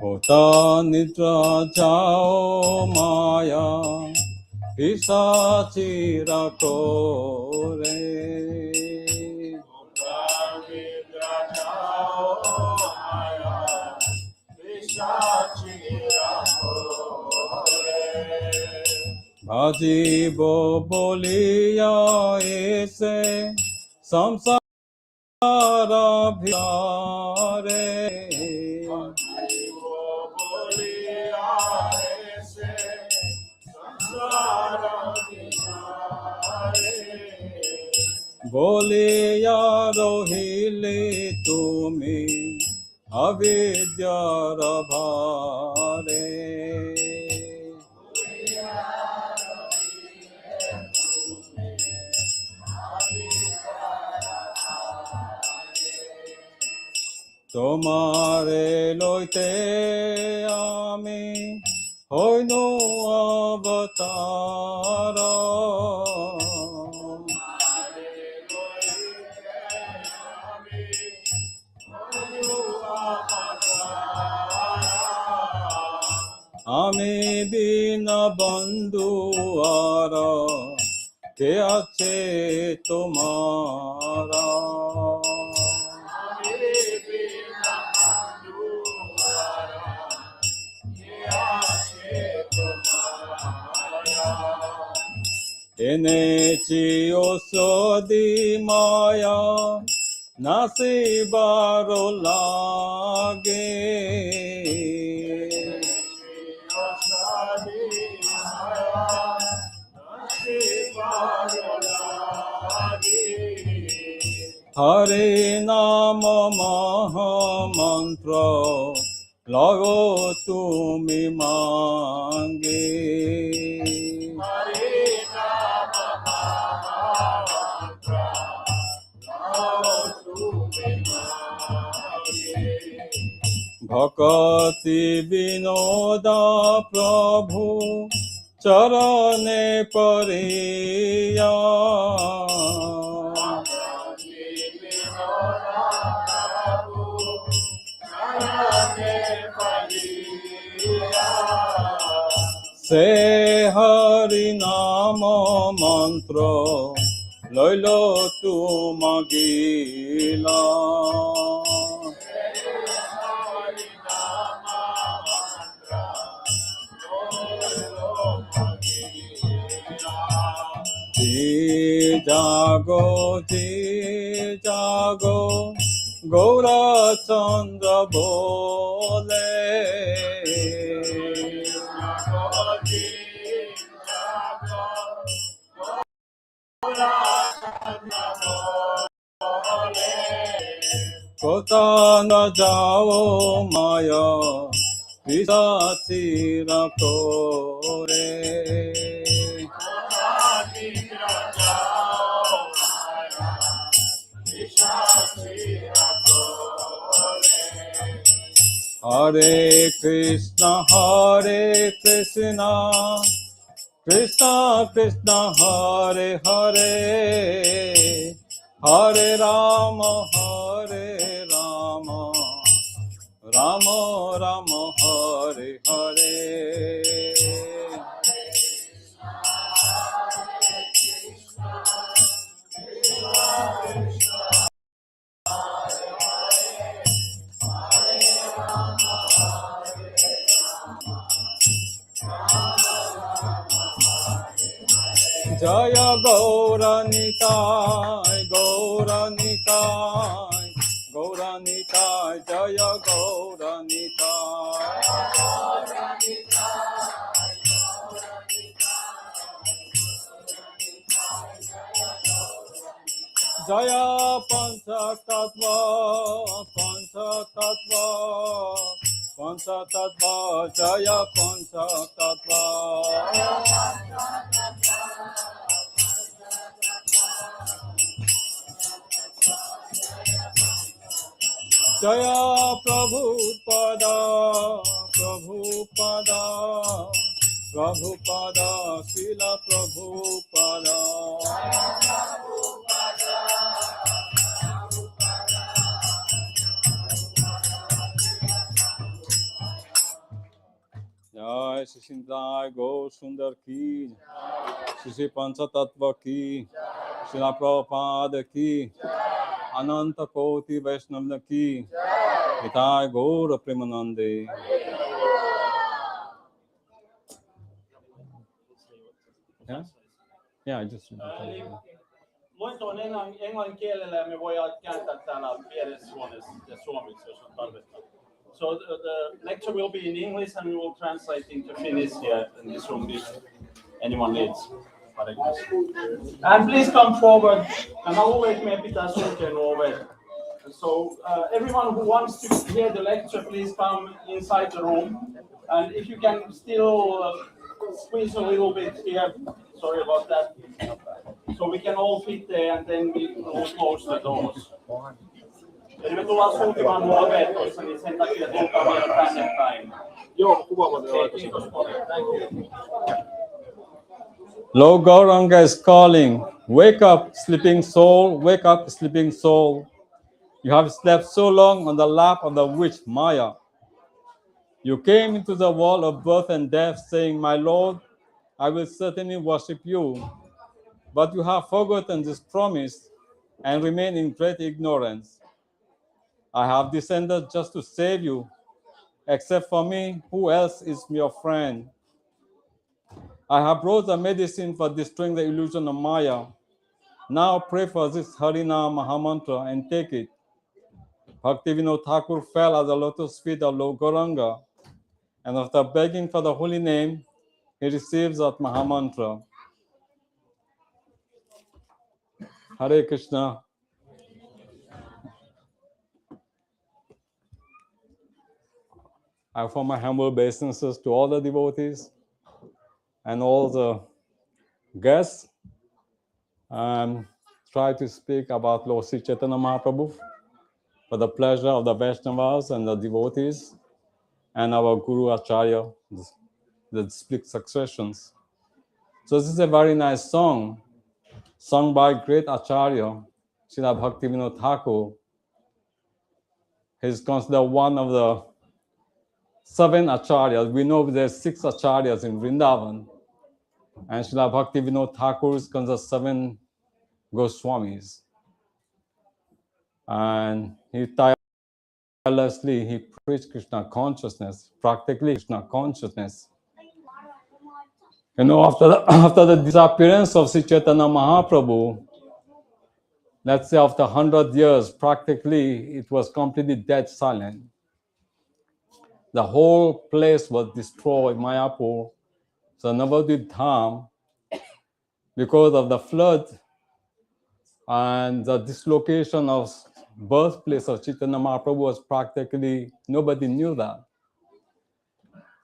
Ota nitra chao maya pisachira kore. Ota nitra chao maya pisachira kore. Bhajibo boliya ese samsara bhare. বলিয়া রহিলে তুমি অবিদ্যার ভারে। তোমারে লইতে আমি হইনু অবতার। আমি বিনা বন্ধু আর কে আছে তোমার। এনেছি ওষুধি মায়া নাসিবার লাগে। হরে নাম মহামন্ত্র লগো তুমি মাঙ্গে। ভকতি বিনোদা প্রভু চরণে পড়িয়া। সে হরি নাম মন্ত্র লইল তুমাগিলা। জাগো জি জাগো গৌরা চন্দ্র বলে। কোথা না যাও মায়া পিশাচিরা করে। হরে কৃষ্ণ কৃষ্ণ কৃষ্ণ হরে হরে, হরে রাম রাম রাম হরে হরে। জয় গৌরনিতায় গৌরনিতায় গৌরনিতায় জয় গৌরনিতায়। জয় পঞ্চতত্ত্ব পঞ্চতত্ত্ব পঞ্চতত্ত্ব জয় পঞ্চতত্ত্ব। জয় প্রভুপদ প্রভুপদ প্রভুপদ শিল Prabhupada. Gaur Sundar ki, Shri Pancha Tattva ki, Srila Prabhupada ki, Ananta Koti Vaishnava ki, Nitai Gaur Premanande. Yeah? Yeah, I just... Luento on englannin kielellä ja me voidaan kääntää täällä vieressä huoneessa ja suomeksi, jos on tarvetta. So the lecture will be in English and we will translate into Finnish here in this room if anyone needs. And please come forward. And mä luulen, että meidän pitää sulkea nuo ovet. So everyone who wants to hear the lecture, please come inside the room. And if you can still squeeze a little bit here, sorry about that. So we can all fit there and then we will close the doors. Eli me tullaan sulkemaan nuo ovet tuossa, niin sen takia tulkaa vielä tänne päin. Joo, kuvaamaan vielä. Kiitos paljon. Thank you. Lord Gauranga is calling. Wake up, sleeping soul. Wake up, sleeping soul. You have slept so long on the lap of the witch Maya. You came into the world of birth and death saying, my Lord, I will certainly worship you. But you have forgotten this promise and remain in great ignorance. I have descended just to save you. Except for me, who else is your friend? I have brought the medicine for destroying the illusion of Maya. Now pray for this Harina Mahamantra and take it. Bhaktivinoda Thakur fell at the lotus feet of Lord Gauranga, and after begging for the holy name, he receives that Mahamantra. Hare Krishna. I offer my humble obeisances to all the devotees and all the guests. Try to speak about Lord Sri Chaitanya Mahaprabhu for the pleasure of the Vaishnavas and the devotees and our Guru Acharya, the split successions. So this is a very nice song, sung by great Acharya, Srila Bhaktivinoda Thakur. He's considered one of the 7 Acharyas. We know there's 6 Acharyas in Vrindavan, and Srila Bhaktivinoda Thakur is considered 7 Goswamis. And he tirelessly he preached Krishna consciousness, practically Krishna consciousness. You know, after the disappearance of Sri Chaitanya Mahaprabhu, let's say after 100 years, practically it was completely dead silent. The whole place was destroyed, Mayapur, so Navadvip Dham, because of the flood and the dislocation of birthplace of Chaitanya Mahaprabhu was practically, nobody knew that.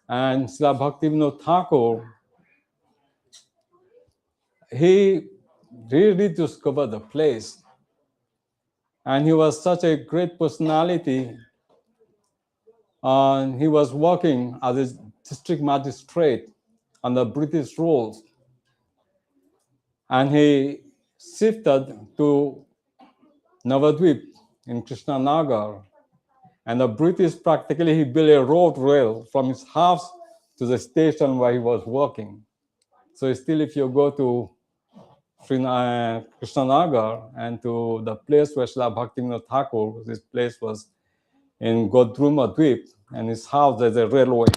And Srila Bhaktivinoda Thakur, he really discovered the place. And he was such a great personality. And he was working as a district magistrate under British rule. And he shifted to Navadvip in Krishnanagar. And the British practically, he built a road rail from his house to the station where he was working. So still, if you go to Krishnanagar and to the place where Srila Bhaktivinoda Thakur, this place was in Godruma Dweep, and his house, there's a railway.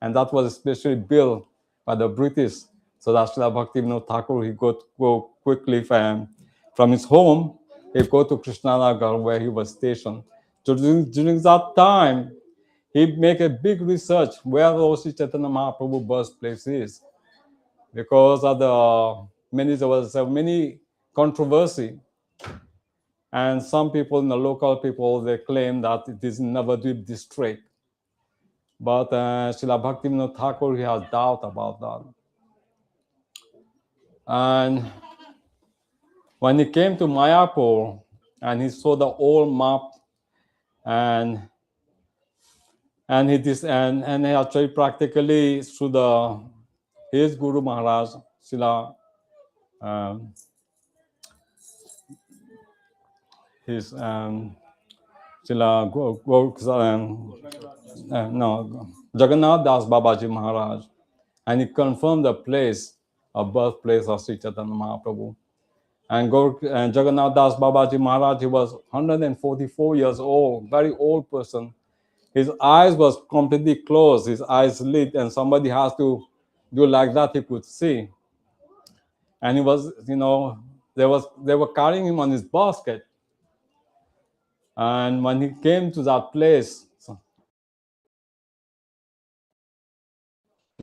And that was especially built by the British. So that Srila Bhaktivinoda Thakur, he go quickly from his home, he go to Krishnanagar where he was stationed. So during that time, he make a big research where Lord Sri Chaitanya Mahaprabhu birthplace is. Because of there was many controversy. And some people, the local people, they claim that it is in Navadvip district. But Srila Bhaktivinoda Thakur, he has doubt about that. And when he came to Mayapur and he saw the old map, and he actually practically through his Guru Maharaj, Srila Jagannath Das Babaji Maharaj, and he confirmed the place of birthplace of Sri Chaitanya Mahaprabhu. And Jagannath Das Babaji Maharaj, he was 144 years old, very old person. His eyes was completely closed, his eyes lit, and somebody has to do like that, he could see. And he was, they were carrying him on his basket. And when he came to that place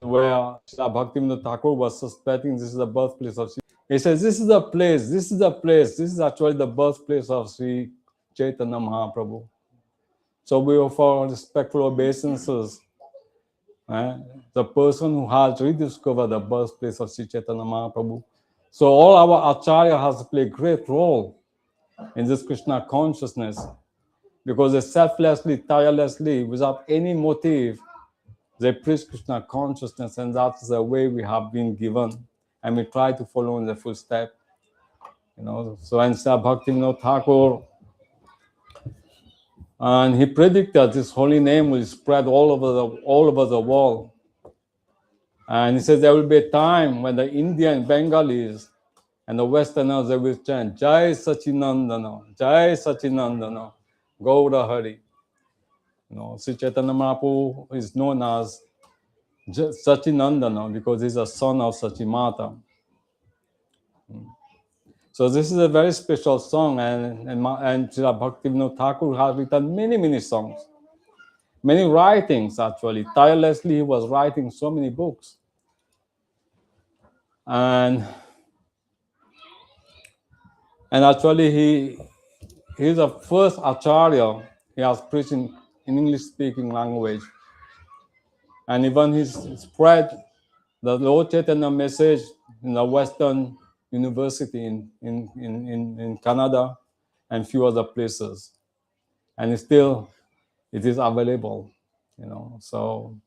where Srila Bhaktivinoda Thakur was suspecting this is the birthplace of Sri, he says, this is the place, this is the place, this is actually the birthplace of Sri Chaitanya Mahaprabhu. So we offer respectful obeisances. The person who has rediscovered the birthplace of Sri Chaitanya Mahaprabhu. So all our Acharya has to play a great role in this Krishna consciousness, because they selflessly, tirelessly, without any motive, they preach Krishna consciousness, and that's the way we have been given, and we try to follow in the footstep. So and Sri Bhaktivinoda Thakur, and he predicted this holy name will spread all over the world. And he says there will be a time when the Indian Bengalis and the Westerners, they will chant Jai Sachinandana, Jai Sachinandana, Gaura Hare. Sri Chaitanya Mahaprabhu is known as Sachinandana because he's a son of Sachimata. So this is a very special song, and Srila Bhaktivinoda Thakur has written many songs, many writings actually. Tirelessly he was writing so many books. And actually he's the first Acharya he has preached in English-speaking language. And even he spread the Lord Chaitanya message in the Western University in Canada and few other places. And it is available, So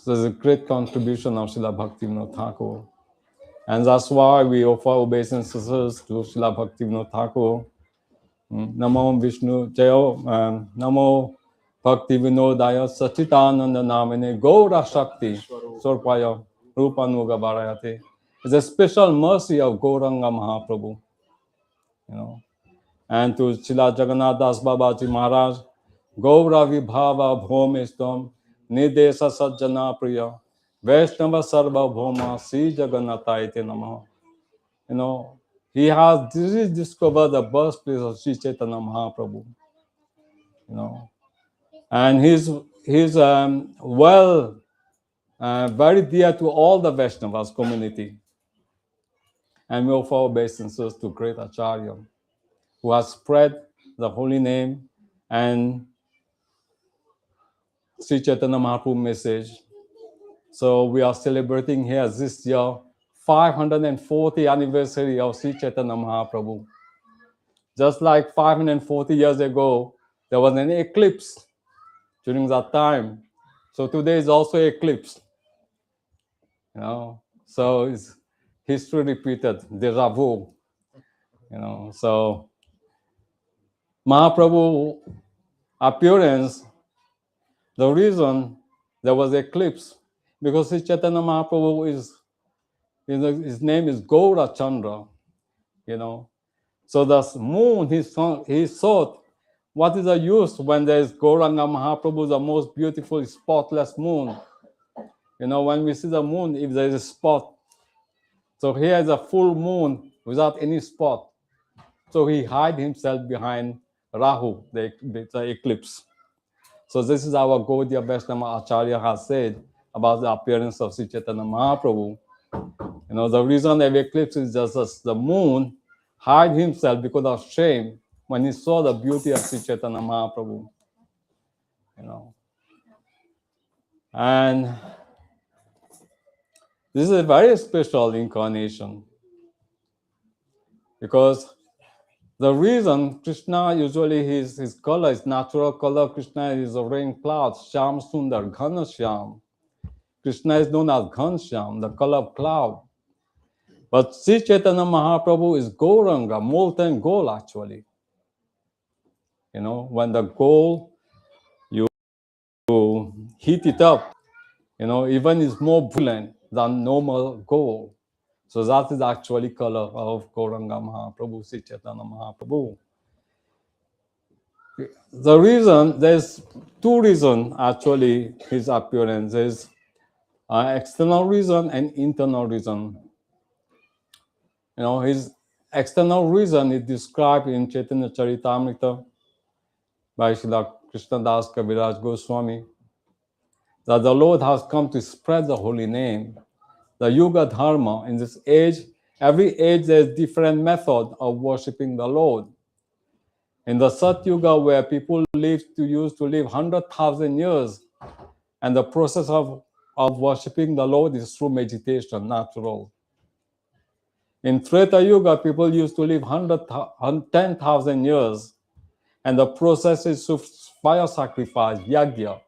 there's a great contribution of Srila Bhaktivinoda Thakur. And that's why we offer obeisances to Srila Bhaktivinoda Thakur. Namo Vishnu Jayo, Namo Bhaktivinodaya Sachitananda Namine Gaura Shakti Swarpaya Rupanuga Bharayate. It's a special mercy of Gauranga Mahaprabhu, And to Srila Jagannath Das Babaji Maharaj, Gaura Vibhava Bhomestam Nidesa Sajjana Priya Vaishnava Sarva Bhoma Sri Jagannathaite Namaha. He has discovered the birthplace of Sri Chaitanya Mahaprabhu. And he's very dear to all the Vaishnavas community. And we offer obeisances to great Acharya who has spread the holy name and Sri Chaitanya Mahaprabhu message. So we are celebrating here this year 540th anniversary of Sri Chaitanya Mahaprabhu. Just like 540 years ago, there was an eclipse during that time. So today is also eclipse. So it's history repeated, deja vu. So Mahaprabhu appearance, the reason there was eclipse, because Sri Chaitanya Mahaprabhu his name is Gaura Chandra, So the moon, he thought, what is the use when there is Gauranga Mahaprabhu, the most beautiful, spotless moon? When we see the moon, if there is a spot. So here is a full moon without any spot. So he hid himself behind Rahu, the eclipse. So this is our Gaudiya Vaishnava Acharya has said about the appearance of Sri Chaitanya Mahaprabhu. The reason of eclipse is just as the moon hid himself because of shame when he saw the beauty of Sri Chaitanya Mahaprabhu. And this is a very special incarnation because the reason Krishna usually his color, his natural color, Krishna is a rain cloud, Shyam Sundar, Ghana Shyam. Krishna is known as Ghan Shyam, the color of cloud. But Sri Chaitanya Mahaprabhu is Gauranga, molten gold actually. When the gold, you heat it up, Even is more brilliant than normal gold. So that is actually color of Gauranga Mahaprabhu, Sri Chaitanya Mahaprabhu. The reason, there's two reasons actually his appearance is external reason and internal reason. His external reason is described in Chaitanya Charitamrita by Srila Krishna Das Kaviraj Goswami, that the Lord has come to spread the holy name. The Yuga Dharma in this age, every age there's different method of worshipping the Lord. In the Sat Yuga, where people used to live 100,000 years, and the process of worshipping the Lord is through meditation, natural. In Treta Yuga, people used to live 10,000 years, and the process is through fire sacrifice, yagya.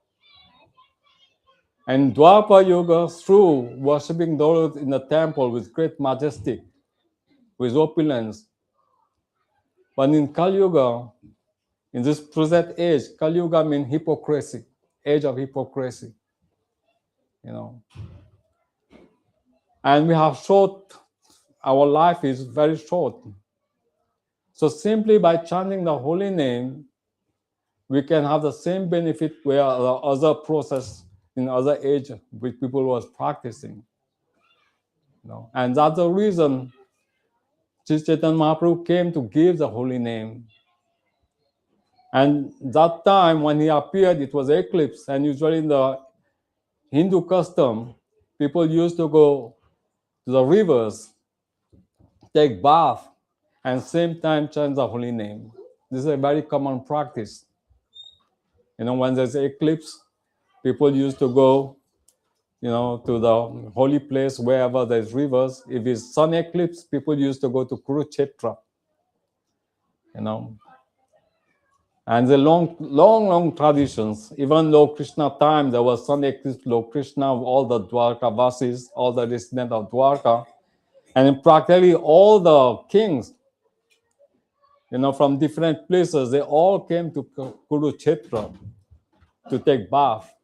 And Dwapara Yuga, through worshipping the Lord in the temple with great majesty, with opulence. But in Kali Yuga, in this present age, Kali Yuga means hypocrisy, age of hypocrisy. And we have short, our life is very short. So simply by chanting the holy name, we can have the same benefit where the other process in other age which people was practicing. And that's the reason Sri Chaitanya Mahaprabhu came to give the holy name. And that time when he appeared, it was eclipse, and usually in the Hindu custom, people used to go to the rivers, take bath, and same time chant the holy name. This is a very common practice. When there's eclipse, people used to go, to the holy place wherever there's rivers. If it's sun eclipse, people used to go to Kurukshetra. And the long traditions. Even Lord Krishna time, there was sun eclipse, Lord Krishna, all the Dwarka Vasis, all the residents of Dwarka, and practically all the kings, from different places, they all came to Kurukshetra to take bath,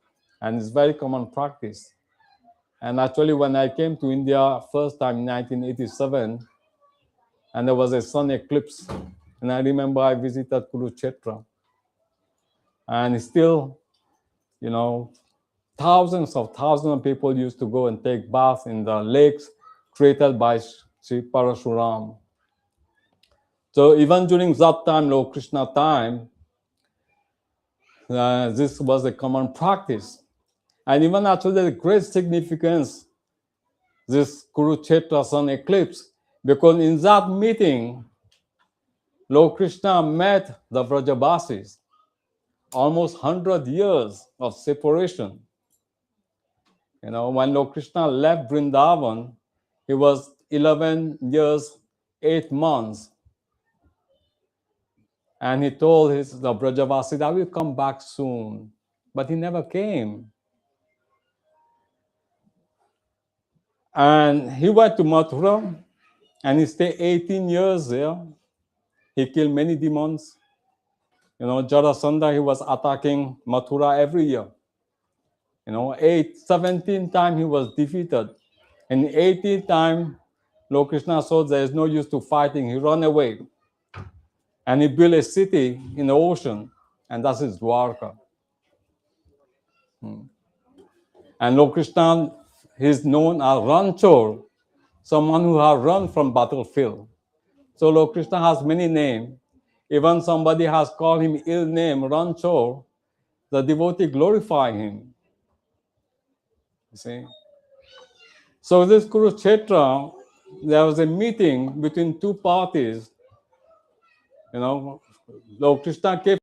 and it's very common practice. And actually, when I came to India first time in 1987, and there was a sun eclipse, and I remember I visited Kurukshetra, and still, thousands of people used to go and take baths in the lakes created by Sri Parashuram. So even during that time, Lord Krishna time, this was a common practice. And even actually the great significance, this Kurukshetra sun eclipse, because in that meeting, Lord Krishna met the Vrajavasis, almost 100 years of separation. When Lord Krishna left Vrindavan, he was 11 years, 8 months. And he told the Vrajavasis, I will come back soon. But he never came. And he went to Mathura, and he stayed 18 years there. He killed many demons. Jarasandha, he was attacking Mathura every year. 17 times he was defeated. And 18th time, Lord Krishna saw there is no use to fighting. He ran away. And he built a city in the ocean, and that's his Dwarka. And Lord Krishna is known as Ranchor, someone who has run from battlefield. So Lord Krishna has many names. Even somebody has called him ill name, Ranchor, the devotee glorify him. You see? So this Kurukshetra, there was a meeting between two parties. Lord Krishna came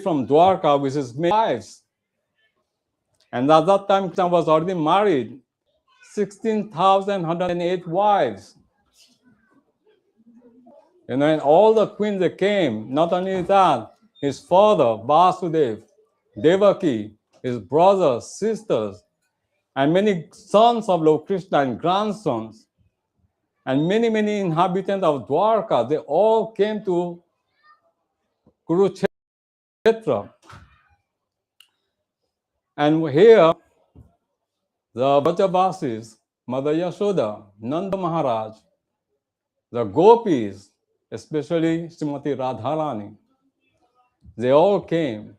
from Dwarka with his many wives. And at that time, Krishna was already married, 16,108 wives. And all the queens that came, not only that, his father, Vasudev, Devaki, his brothers, sisters, and many sons of Lord Krishna and grandsons, and many inhabitants of Dwarka, they all came to Kurukshetra. And here, the Brajavasis, Mother Yashoda, Nanda Maharaj, the gopis, especially Srimati Radharani, they all came.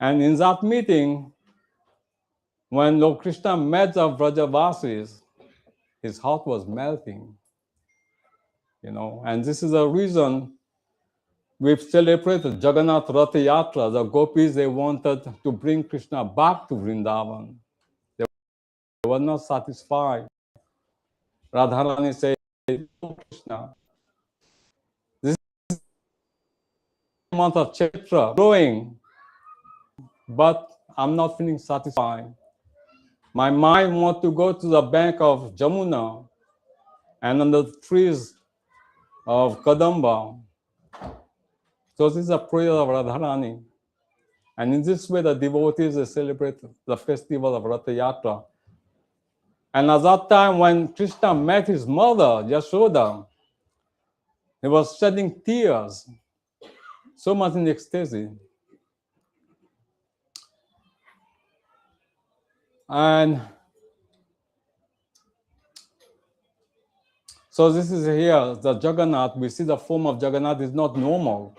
And in that meeting, when Lord Krishna met the Brajavasis, his heart was melting, and this is the reason we've celebrated Jagannath Rath Yatra. The gopis, they wanted to bring Krishna back to Vrindavan. They were not satisfied. Radharani said, "Oh, Krishna, this is the month of Chaitra growing, but I'm not feeling satisfied. My mind wants to go to the bank of Jamuna and under the trees of Kadamba." So this is a prayer of Radharani. And in this way, the devotees celebrate the festival of Rath Yatra. And at that time, when Krishna met his mother, Yashoda, he was shedding tears, so much in ecstasy. And so this is here, the Jagannath. We see the form of Jagannath is not normal.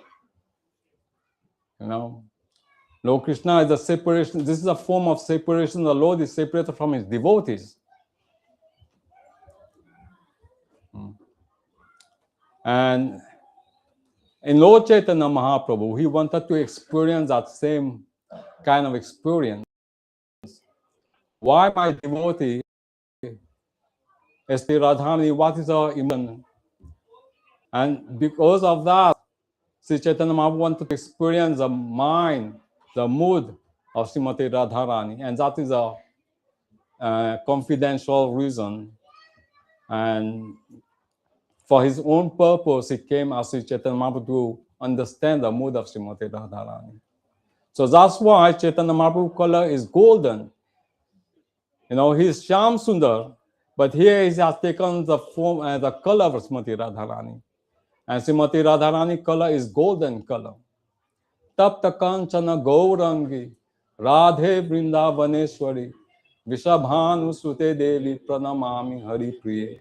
Lord Krishna is a separation. This is a form of separation. The Lord is separated from his devotees. And in Lord Chaitanya Mahaprabhu, he wanted to experience that same kind of experience. Why my devotee, St. Radharani, what is our emotion? And because of that, Sri Chaitanya Mahaprabhu wanted to experience the mind, the mood of Srimati Radharani. And that is a confidential reason. And for his own purpose, he came as Sri Chaitanya Mahaprabhu to understand the mood of Srimati Radharani. So that's why Chaitanya Mahaprabhu color is golden. He's Shyam Sundar, but here he has taken the form and the color of Srimati Radharani. And Srimati Radharani color is golden color. Tapta Kanchana Gaurangi, Radhe Vrindavaneshwari, Vishabhanu Sute Devi Pranamami Hari Priye.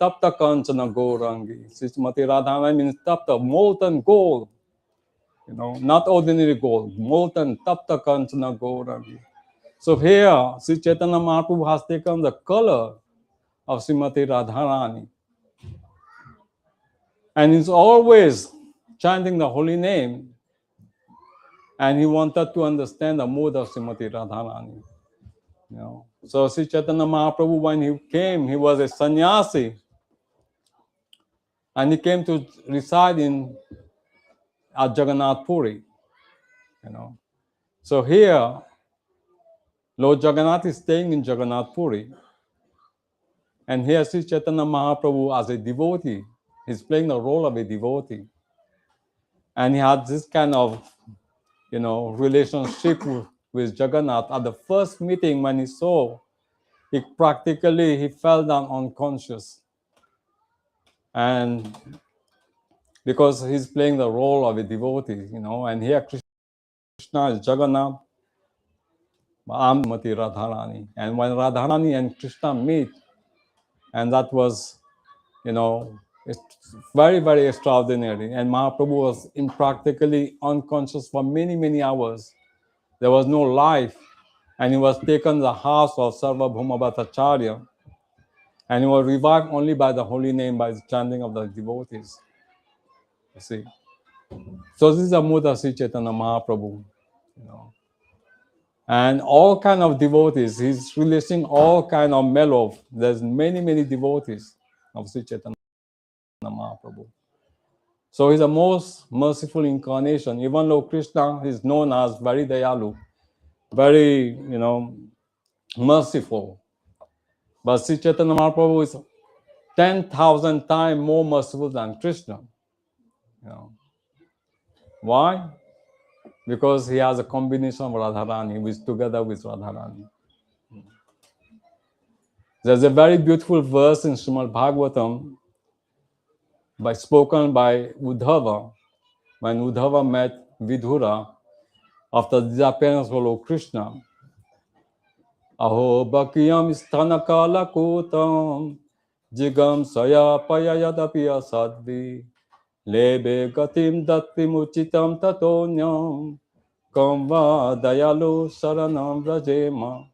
Tapta Kanchana Gaurangi. Srimati Radharani means Tapta, molten gold. Not ordinary gold, molten Tapta Kanchana Gaurangi. So here, Sri Chaitanya Mahaprabhu has taken the color of Srimati Radharani. And he's always chanting the holy name. And he wanted to understand the mood of Srimati Radharani. So Sri Chaitanya Mahaprabhu, when he came, he was a sannyasi. And he came to reside at Jagannath Puri. So here, Lord Jagannath is staying in Jagannath Puri. And here Sri Chaitanya Mahaprabhu, as a devotee, he's playing the role of a devotee. And he had this kind of, relationship with Jagannath. At the first meeting, when he saw, he fell down unconscious. And because he's playing the role of a devotee, and here Krishna is Jagannath, I'm Mati Radharani. And when Radharani and Krishna meet, and that was, it's very, very extraordinary. And Mahaprabhu was practically unconscious for many, many hours. There was no life. And he was taken to the house of Sarvabhauma Bhattacharya. And he was revived only by the holy name, by the chanting of the devotees. You see. So this is the mood of Sri Chaitanya Mahaprabhu. And all kind of devotees, he's releasing all kind of mellow. There's many, many devotees of Sri Chaitanya Mahaprabhu. So he's the most merciful incarnation. Even though Krishna is known as very dayalu, very, merciful. But Sri Chaitanya Mahaprabhu is 10,000 times more merciful than Krishna. Why? Because he has a combination of Radharani, who is together with Radharani. There's a very beautiful verse in Srimad Bhagavatam spoken by Uddhava, when Uddhava met Vidura after the disappearance of Lord Krishna. Aho Bhakyam Sthanakala Kutam Jigam Saya Payayadapya Sadvi Lebe Gatim Datim Uchitam Tatonyam Kamva Dayalu Saranam Rajema.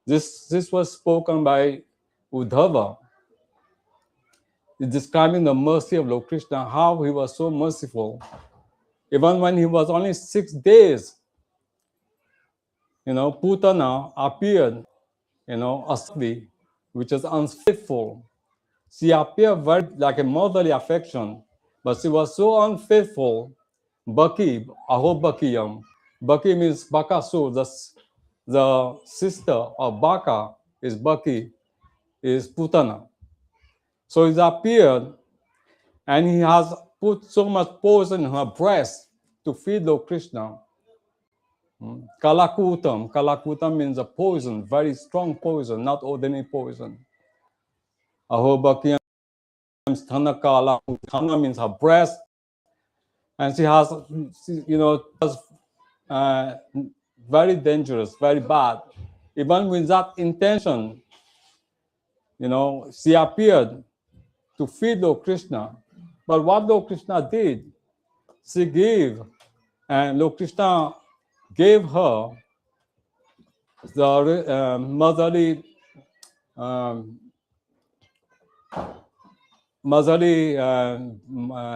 This was spoken by Uddhava, describing the mercy of Lord Krishna, how he was so merciful. Even when he was only 6 days, Putana appeared, a Sattvi, which is unfaithful. She appeared very like a motherly affection, but she was so unfaithful. Baki, Aho Bakiyam. Baki means Bakasur, the sister of Baka is Baki, is Putana. So he appeared and he has put so much poison in her breast to feed Lord Krishna. Kalakutam. Kalakutam means a poison, very strong poison, not ordinary poison. Ahobakiyam sthana kala. Sthana means her breast. And she has very dangerous, very bad. Even with that intention, she appeared to feed Lord Krishna. But what Lord Krishna did, she gave, and Lord Krishna gave her the motherly,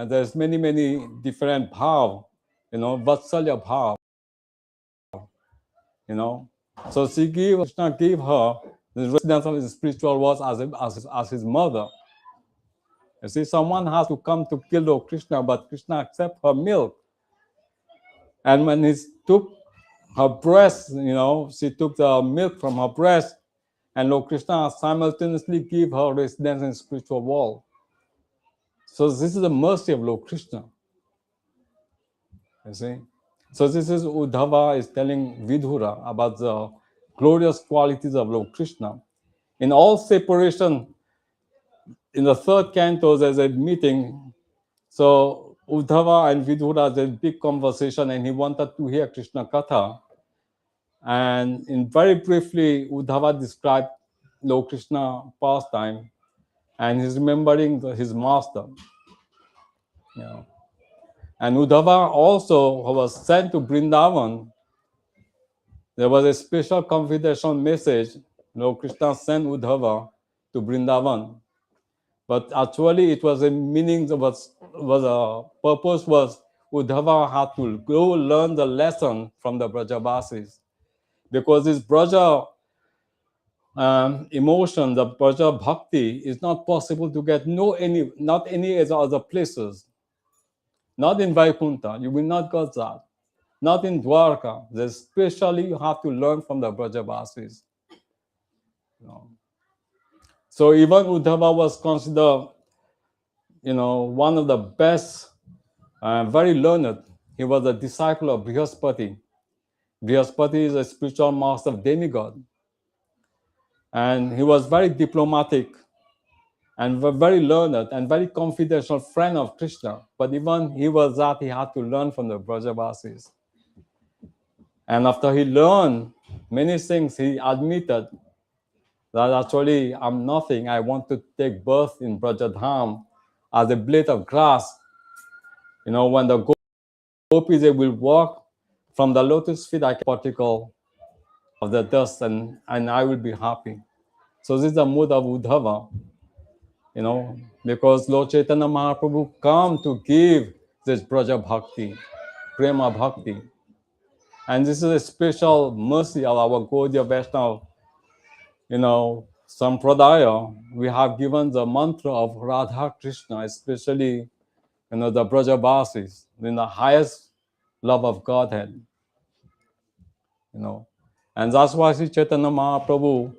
there's many different bhav, vatsalya bhav, So Krishna gave her the residence of his spiritual world as his mother. You see, someone has to come to kill Lord Krishna, but Krishna accepts her milk. And when he took her breast, she took the milk from her breast, and Lord Krishna simultaneously gave her residence in spiritual world. So this is the mercy of Lord Krishna. You see? So this is Uddhava is telling Vidura about the glorious qualities of Lord Krishna. In all separation, in the third canto, there's a meeting. So Uddhava and Vidura, there's a big conversation, and he wanted to hear Krishna Katha. And very briefly, Uddhava described Lord Krishna pastime, and he's remembering his master. And Uddhava also was sent to Vrindavan. There was a special confidential message Lord Krishna sent Uddhava to Vrindavan. But actually, it was a meaning, purpose was Uddhava had to go learn the lesson from the Brajavasis. Because this Braja emotion, the Braja Bhakti, is not possible to get not any other places. Not in Vaikuntha, you will not get that. Not in Dwarka, especially you have to learn from the Brajavasis. So even Uddhava was considered, one of the best, very learned. He was a disciple of Brihaspati. Brihaspati is a spiritual master of demigod. And he was very diplomatic and very learned and very confidential friend of Krishna. But even he was that, he had to learn from the Brajavasis. And after he learned many things, he admitted that actually I'm nothing. I want to take birth in Brajadham as a blade of grass. When the gopis, they will walk from the lotus feet like a particle of the dust, and I will be happy. So this is the mood of Uddhava, because Lord Chaitanya Mahaprabhu come to give this Braja Bhakti, Prema Bhakti. And this is a special mercy of our Gaudiya Vaishnava, Sampradaya. We have given the mantra of Radha Krishna, especially, the Brajavasis, in the highest love of Godhead, And that's why Sri Chaitanya Mahaprabhu,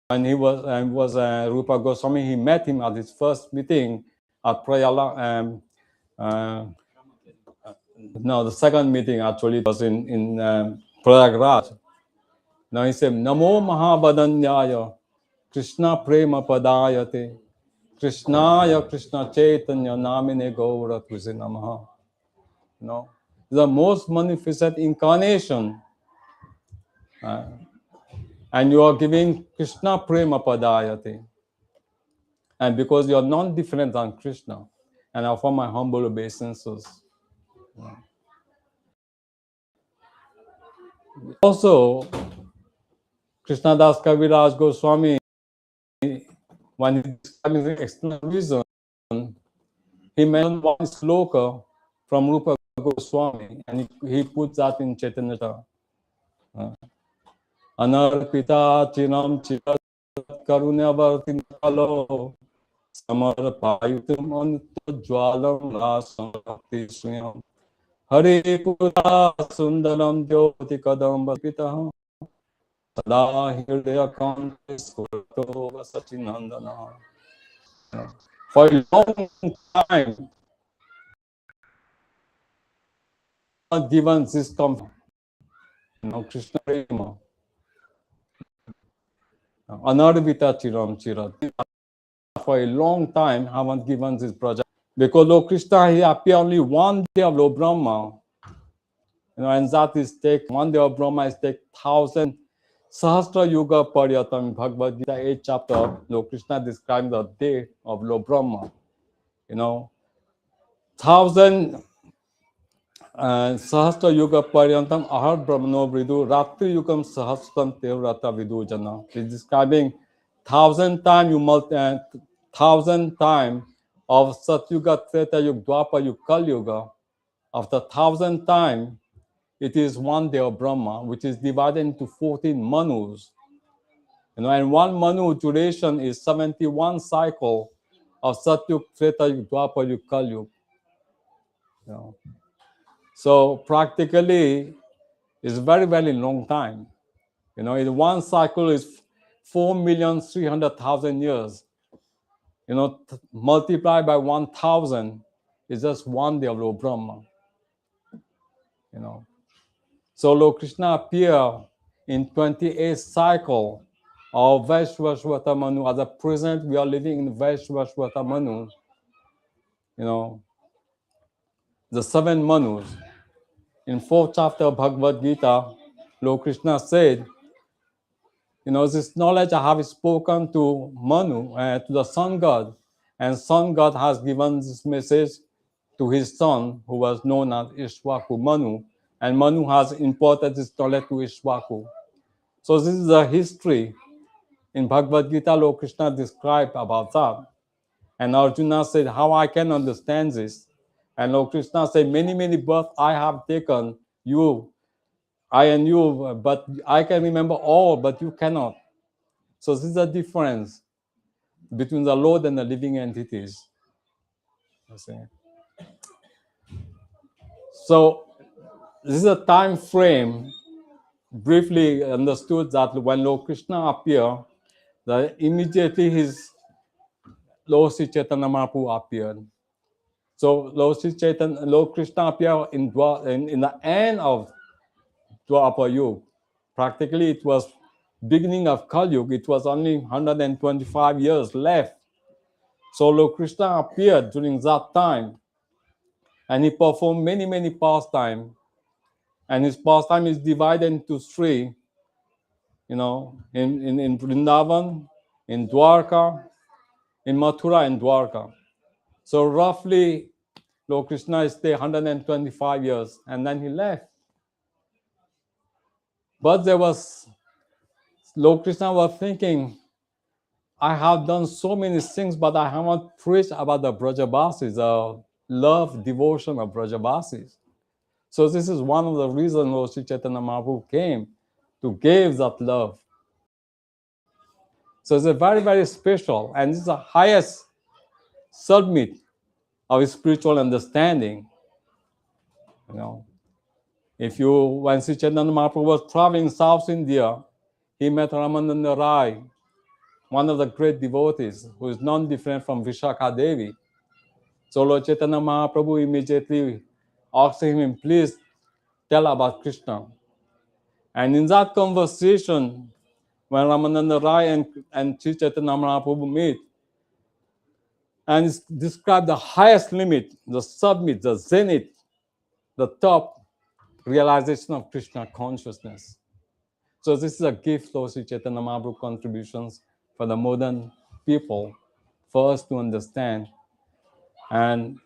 when he was Rupa Goswami, he met him at his first meeting at Prayala. No, the second meeting actually was in Prayagraj. Now he said, Namo Mahabadanyaya Krishna Prema Padayate Krishnaya Krishna Chaitanya Namine Gaura Tuze Namaha. The most magnificent incarnation and you are giving Krishna Prema Padayati. And because you are non-different than Krishna, and I offer my humble obeisances. Also, Krishnadas Kaviraj Goswami, when he describes the external reason, he mentioned one sloka from Rupa Goswami, and he puts that in Chaitanya Charitamrita. Anarpita chinam chirat karunyavartin kalo samarpayutum anuttajwalam rasam bhakti swayam Hare Pura Sundaram Jyoti Kadamba Pitah Sada Hirdaya Kante Surato Vasachinandana. For a long time, not given this comfort, Krishna Prema, Anarvita Chiram Chirat. For a long time, haven't given this project. Because Lord Krishna, he appeared only one day of Lord Brahma. And that is take, one day of Brahma is take 1,000 Sahasra Yuga Paryatam. Bhagavad Gita 8th chapter, Lord Krishna describes the day of Lord Brahma. 1,000 Sahasra Yuga Paryantam Ahar Brahmano Vridu Ratri Yugam Sahasram Tevrata Vidu Jana. He's describing 1,000 times you 1,000 times of Satyuga, Treta Yuga, Dwapara Yuga, Kali Yuga. After 1,000 times, it is one day of Brahma, which is divided into 14 manus. And one manu duration is 71 cycle of Satyug, Treta Yuga, Dwapara Yuga, Kali Yuga. So practically, it's very, very long time. In one cycle is 4,300,000 years. Multiplied by 1,000 is just one day of Lord Brahma. So Lord Krishna appeared in 28th cycle of Vaishvashvata Manu. At the present, we are living in Vaishvashvata Manu. The 7 Manus. In 4th chapter of Bhagavad Gita, Lord Krishna said, this knowledge I have spoken to Manu, to the sun god, and sun god has given this message to his son, who was known as Ishwaku Manu, and Manu has imparted this knowledge to Ishwaku. So this is the history. In Bhagavad Gita, Lord Krishna described about that. And Arjuna said, how I can understand this? And Lord Krishna said, many, many births I have taken, I and you, but I can remember all, but you cannot. So this is the difference between the Lord and the living entities. So this is a time frame, briefly understood, that when Lord Krishna appeared, that immediately his Lord Sri Chaitanya Mahaprabhu appeared. So Lord Krishna appeared in the end of Dwapara Yuga. Practically, it was beginning of Kali Yuga. It was only 125 years left. So Lord Krishna appeared during that time, and he performed many, many pastimes. And his pastime is divided into 3, in Vrindavan, in Dwarka, in Mathura and Dwarka. So roughly, Lord Krishna stayed 125 years, and then he left. But Lord Krishna was thinking, I have done so many things, but I haven't preached about the Brajabasis, the love, devotion of Brajabasis. So this is one of the reasons Lord Sri Chaitanya Mahaprabhu came, to give that love. So it's a very, very special, and it's the highest summit of spiritual understanding. When Sri Chaitanya Mahaprabhu was traveling in South India, he met Ramananda Rai, one of the great devotees, who is non-different from Vishakha Devi. So Lord Chaitanya Mahaprabhu immediately asked him, please tell about Krishna. And in that conversation, when Ramananda Rai and Sri Chaitanya Mahaprabhu meet, and it's described the highest limit, the summit, the zenith, the top realization of Krishna consciousness. So this is a gift of Sri Chaitanya Mahaprabhu contributions for the modern people, for us to understand. And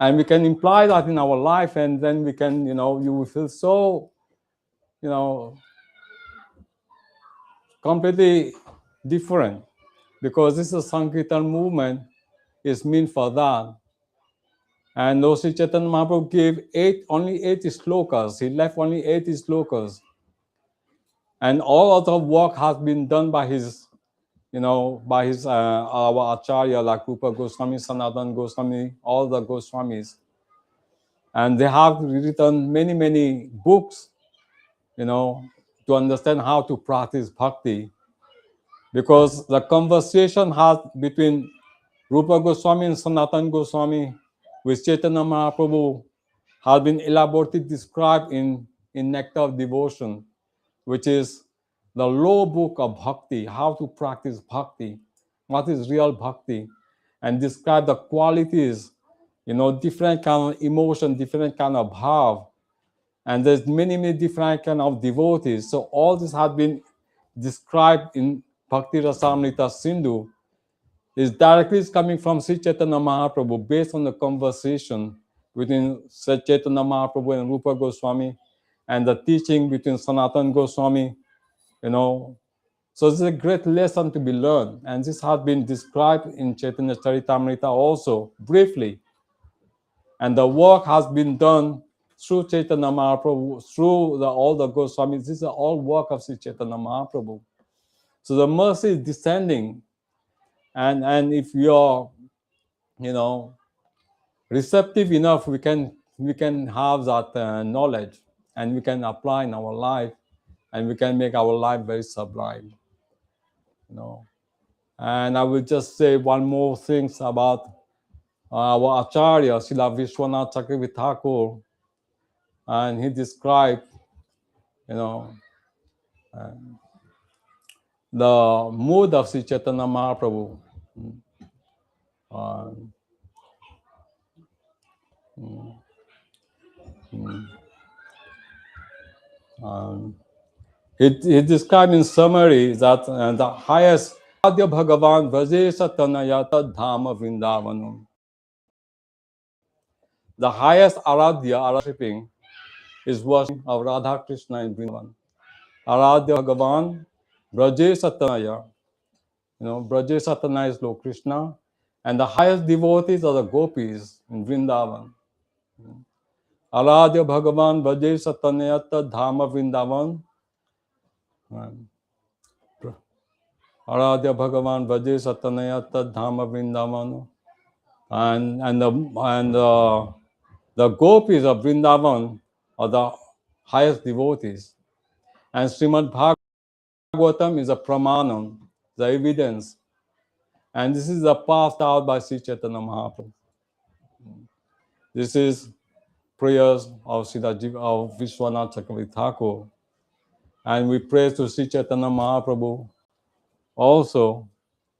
we can imply that in our life, and then we can, you will feel so, completely different, because this is a Sankirtan movement is meant for that. And Lord Sri Chaitanya Mahaprabhu gave only 8 slokas. He left only 8 slokas. And all other work has been done by his, our Acharya, like Rupa Goswami, Sanatana Goswami, all the Goswamis. And they have written many, many books, to understand how to practice bhakti. Because the conversation between Rupa Goswami and Sanatana Goswami with Chaitanya Mahaprabhu has been elaborately described in Nectar of Devotion, which is the law book of bhakti, how to practice bhakti, what is real bhakti, and describe the qualities, different kind of emotion, different kind of bhav, and there's many, many different kind of devotees. So all this has been described in Bhakti Rasamrita Sindhu. Is directly coming from Sri Chaitanya Mahaprabhu, based on the conversation between Sri Chaitanya Mahaprabhu and Rupa Goswami, and the teaching between Sanatana Goswami, So this is a great lesson to be learned, and this has been described in Chaitanya Charitamrita also, briefly. And the work has been done through Chaitanya Mahaprabhu, through all the Goswamis. This is all work of Sri Chaitanya Mahaprabhu. So the mercy is descending. And if you're, receptive enough, we can have that knowledge, and we can apply in our life, and we can make our life very sublime. And I will just say one more thing about our Acharya, Srila Vishwanath Chakravarti Thakur, and he described, the mood of Sri Chaitanya Mahaprabhu. He described in summary that the highest Adya Bhagavan Vrajesha Tanayata Dhama Vrindavanam. The highest Aradhya, worshipping, is worship of Radha Krishna in Vrindavan. Aradhya Bhagavan Vrajesha Tanaya. Vrajesha Tanaya is Lord Krishna, and the highest devotees are the gopis in Vrindavan. Aradhya Bhagavan Vrajesha Tanayata Dhama Vrindavan. Aradhya Bhagavan Vrajesha Tanayata Dhama Vrindavan. And the gopis of Vrindavan are the highest devotees. And Srimad Bhagavatam is a pramanam, the evidence. And this is the path out by Sri Chaitanya Mahaprabhu. This is prayers of Vishwanath Chakravarti Thakur. And we pray to Sri Chaitanya Mahaprabhu also,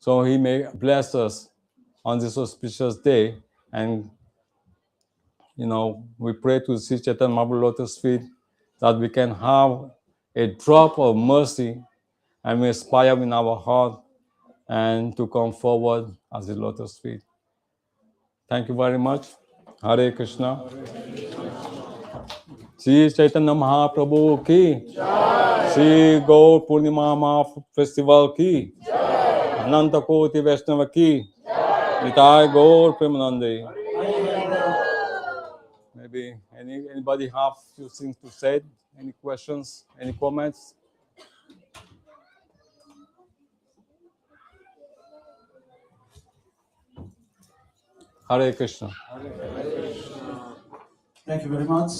so he may bless us on this auspicious day. And we pray to Sri Chaitanya Mahaprabhu Lotus feet that we can have a drop of mercy, and we aspire in our heart and to come forward as the Lotus feet. Thank you very much. Hare Krishna. Sri Chaitanya Mahaprabhu ki, Sri Gaura Purnima Festival ki, Ananta Koti Vaishnava ki, Nitai Gaur Premanande. Maybe anybody have few things to say? Any questions? Any comments? Hare Krishna. Thank you very much.